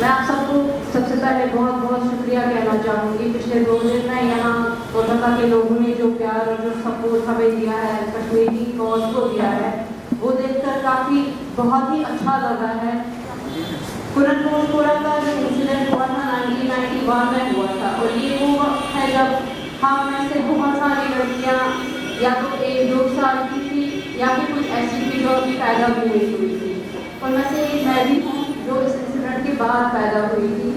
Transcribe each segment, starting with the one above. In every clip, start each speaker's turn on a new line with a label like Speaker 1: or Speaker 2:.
Speaker 1: मैं आप सबको सबसे पहले बहुत बहुत शुक्रिया कहना चाहूँगी। पिछले 2 दिन में यहाँ कोलकाता के लोगों ने जो प्यार और जो सपोर्ट हमें दिया है, कश्मीरी कॉज को दिया है, वो देखकर काफ़ी बहुत ही अच्छा लगा है। कुरनकोटपुरा का जो इंसिडेंट हुआ था 1991 में हुआ था, और ये वो वक्त है जब हम में से बहुत सारी लड़कियाँ या तो 1-2 साल की थी या फिर कुछ ऐसी थी जो अभी पैदा भी नहीं हुई थी, और मैं से एक मैं भी हूँ जो इस इंसिडेंट के बाद पैदा हुई थी।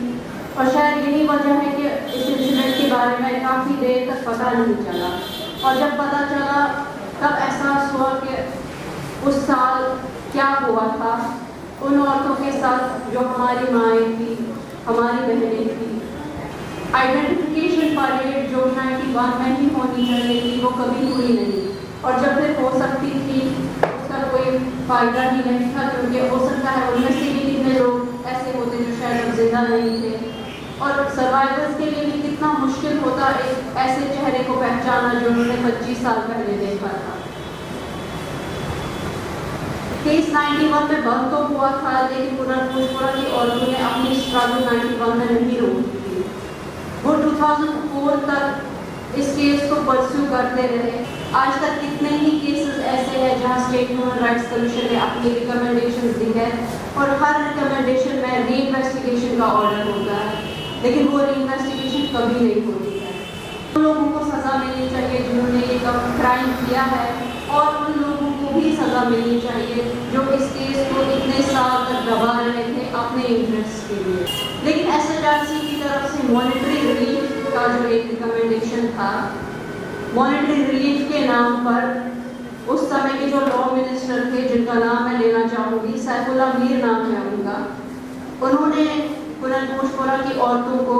Speaker 1: और शायद यही वजह है कि इस इंसिडेंट के बारे में काफ़ी देर तक पता नहीं चला, और जब पता चला तब एहसास हुआ कि उस साल क्या हुआ था उन औरतों के साथ जो हमारी माएँ थी, हमारी बहनें थी। आइडेंटिफिकेशन परेड जो 91 में ही होनी चाहिए थी वो कभी हुई नहीं, और जब फिर हो सकती थी उसका कोई फ़ायदा ही नहीं था, क्योंकि हो सकता है उनमें से भी कितने लोग ऐसे होते जो शायद अब जिंदा नहीं थे, और सर्वाइवर्स के लिए भी कितना मुश्किल होता एक ऐसे चेहरे को पहचाना जो उन्होंने 25 साल पहले देखा था। केस 91 में बंद तो हुआ था, लेकिन कुरनकोटपुरा की औरतों ने अपनी स्ट्रगल 91 में नहीं रोकी थी। वो 2004 तक इस केस को परस्यू करते रहे। आज तक कितने ही केसेस ऐसे हैं जहां स्टेट ह्यूमन राइट्स कमीशन ने अपनी रिकमेंडेशंस दी है, और हर रिकमेंडेशन में री इन्वेस्टिगेशन का ऑर्डर होता है, लेकिन वो री इन्वेस्टिगेशन कभी नहीं होती है। उन लोगों को सज़ा मिलनी चाहिए जिन्होंने ये क्राइम किया है, और उन लोगों को भी सज़ा मिलनी चाहिए जो इस केस को इतने साल तक दबा रहे थे अपने इंटरेस्ट के लिए। लेकिन SHRC की तरफ से मॉनेटरी रिलीफ का जो एक रिकमेंडेशन था, मॉनेटरी रिलीफ के नाम पर उस समय के जो लॉ मिनिस्टर थे, जिनका नाम मैं लेना चाहूँगी, सैफुल्ला मीर नाम है उनका, उन्होंने कुरनकोटपुरा की औरतों को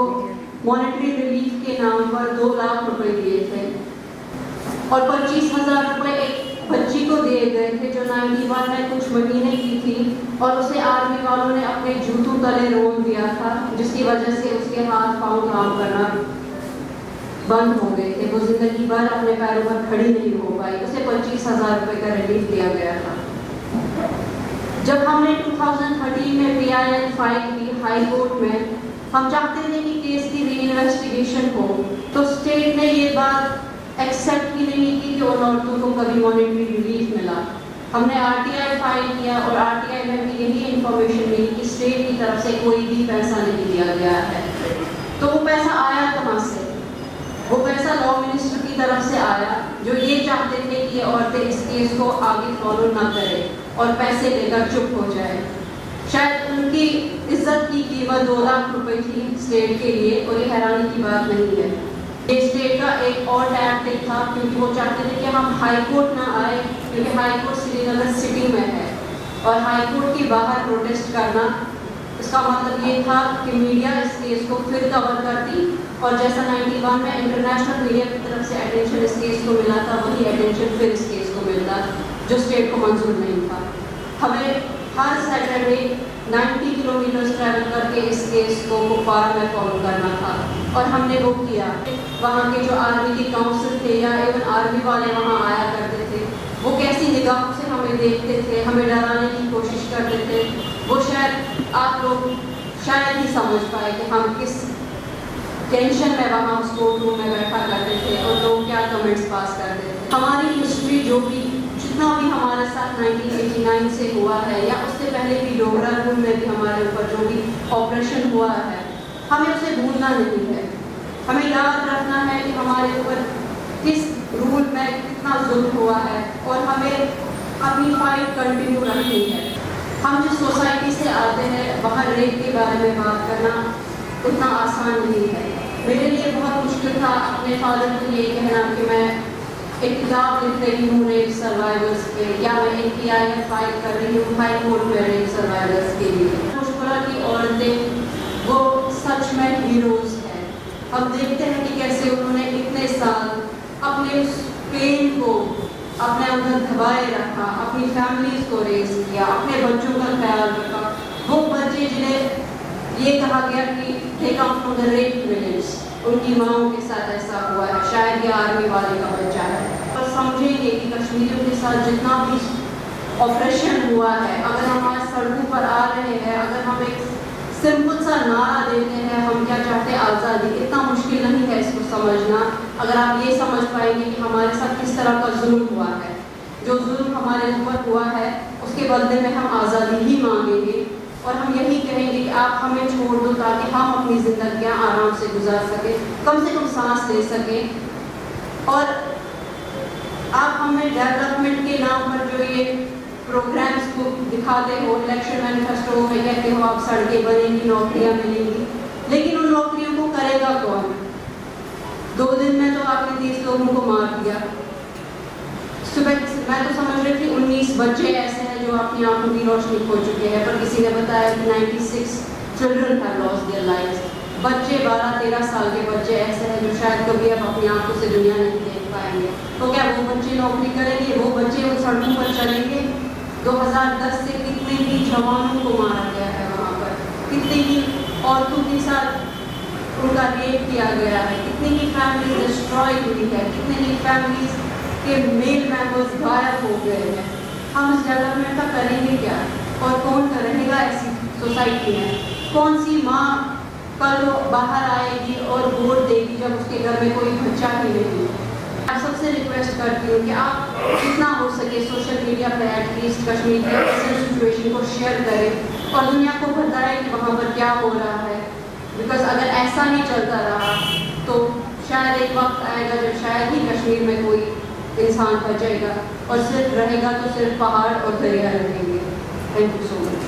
Speaker 1: मॉनेटरी रिलीफ के नाम पर 2 लाख रुपए दिए थे, और 25,000 रुपये एक बच्ची को दिए गए थे जो 91 में कुछ महीने की थी, और उसे आर्मी वालों ने अपने जूतों तले रोक दिया था, जिसकी वजह से उसके हाथ पाँव काम करना बंद हो गए थे। वो जिंदगी भर अपने पैरों पर खड़ी नहीं हो पाई। उसे 25,000 रुपये का रिलीफ दिया गया था। जब हमने 2013 में PIL फाइल की हाई कोर्ट में, हम चाहते थे कि केस की री इन्वेस्टिगेशन हो, तो स्टेट ने ये बात एक्सेप्ट ही नहीं की कि उन औरतों को कभी मॉनेटरी रिलीफ मिला। हमने RTI फाइल किया, और RTI में भी यही इंफॉर्मेशन मिली कि स्टेट की तरफ से कोई भी पैसा नहीं दिया गया है। तो वो पैसा आया कहाँ से? वो पैसा लॉ मिनिस्टर की तरफ से आया, जो ये चाहते थे कि ये औरतें इस केस को आगे फॉलो ना करें और पैसे लेकर चुप हो जाए। शायद उनकी इज्जत की कीमत 2 लाख रुपए थी स्टेट के लिए, और ये हैरानी की बात नहीं है। ये स्टेट का एक और टैक्टिक था, क्योंकि वो चाहते थे कि हम हाई कोर्ट ना आए, क्योंकि हाई कोर्ट श्रीनगर सिटी में है, और हाई कोर्ट के बाहर प्रोटेस्ट करना, इसका मतलब ये था कि मीडिया इस केस को फिर कवर करती, और जैसा 91 में इंटरनेशनल मीडिया की तरफ से अटेंशन इस केस को मिला था, वही अटेंशन फिर इस केस को मिलता, जो स्टेट को मंजूर नहीं था। हमें हर सैटरडे 90 किलोमीटर ट्रैवल करके इस केस को कुपवाड़ा में फॉलो करना था, और हमने वो किया। वहाँ के जो आर्मी के काउंसिल थे या इवन आर्मी वाले वहाँ आया करते थे, वो कैसी निगाहों से हमें देखते थे, हमें डराने की कोशिश करते थे। वो शायद आप लोग शायद ही समझ पाए कि हम किस टेंशन में वहाँ उस कोर्ट रूम में बैठा करते थे, और लोग क्या कमेंट्स पास करते थे। हमारी हिस्ट्री जो भी जितना भी हमारे साथ 1989 से हुआ है, या उससे पहले भी डोगरा रूल में भी हमारे ऊपर जो भी ऑपरेशन हुआ है, हमें उसे भूलना नहीं है। हमें याद रखना है कि हमारे ऊपर किस रूल में कितना जुल्म हुआ है, और हमें अपनी फाइट कंटिन्यू रखनी है। हम जिस सोसाइटी से आते हैं, वहाँ रेप के बारे में बात करना उतना आसान नहीं है। मेरे लिए बहुत मुश्किल था अपने फादर को ये कहना कि मैं एक किताब लिख रही हूँ रेप सर्वाइवर्स पे, या मैं एक PIL फाइल कर रही हूँ हाई कोर्ट में रेप सर्वाइवर्स के लिए। कोटपुरा की औरतें वो सच में हीरोज़ हैं। हम देखते हैं कि कैसे उन्होंने इतने साल अपने उस पेन को अपने अंदर दबाए रखा, अपनी फैमिलीज को रेज किया, अपने बच्चों का ख्याल रखा। वो बच्चे जिन्हें ये कहा गया कि they come from the rape village, उनकी माँओं के साथ ऐसा हुआ है, शायद ये आर्मी वाले का बच्चा है। पर समझेंगे कि कश्मीरियों के साथ जितना भी ऑपरेशन हुआ है, अगर हम आज सड़कों पर आ रहे हैं, अगर हम एक सिंपल सा नारा देते हैं हम क्या चाहते हैं आज़ादी, इतना मुश्किल नहीं है इसको समझना अगर आप ये समझ पाएंगे कि हमारे साथ किस तरह का जुल्म हुआ है। जो जुल्म हमारे ऊपर हुआ है उसके बदले में हम आज़ादी ही मांगेंगे और हम यही कहेंगे कि आप हमें छोड़ दो ताकि हम अपनी ज़िंदगियाँ आराम से गुजार सकें, कम से कम सांस ले सकें। और आप हमें डेवलपमेंट के नाम पर जो ये प्रोग्राम्स को दिखाते हो, इलेक्शन मैनिफेस्टो में कहते हो आप सड़कें बनेंगी, नौकरियां मिलेंगी, लेकिन उन नौकरियों को करेगा कौन? 2 दिन में तो आपने 30 लोगों को मार दिया। सुबह मैं तो समझ रही थी 19 बच्चे ऐसे हैं जो अपनी आंखों की रोशनी खो चुके हैं, पर किसी ने बताया कि 96 children have lost their lives. बच्चे 12-13 साल के बच्चे ऐसे हैं जो शायद कभी अब अपनी आंखों से दुनिया नहीं देख पाएंगे। तो क्या वो बच्चे नौकरी करेंगे? वो बच्चे उन सड़कों पर चलेंगे? 2010 से कितने ही जवानों को मारा गया है वहाँ पर, कितने ही औरतों के साथ उनका रेप किया गया है, कितनी ही फैमिली डिस्ट्रॉय हुई है, कितने ही फैमिलीज के मेल मेंबर्स गायब हो गए हैं। हम इस डेवलपमेंट का करेंगे क्या? और कौन रहेगा ऐसी सोसाइटी में? कौन सी माँ कल बाहर आएगी और वोट देगी जब उसके घर में कोई बच्चा ही नहीं? मैं सबसे रिक्वेस्ट करती हूँ कि आप जितना हो सके सोशल मीडिया पर एटलीस्ट कश्मीर के प्रेजेंट सिचुएशन को शेयर करें और दुनिया को बताएं कि वहाँ पर क्या हो रहा है। बिकॉज अगर ऐसा नहीं चलता रहा तो शायद एक वक्त आएगा जब शायद ही कश्मीर में कोई इंसान बचेगा और सिर्फ रहेगा तो सिर्फ पहाड़ और दरिया रहेंगे। Thank you so much.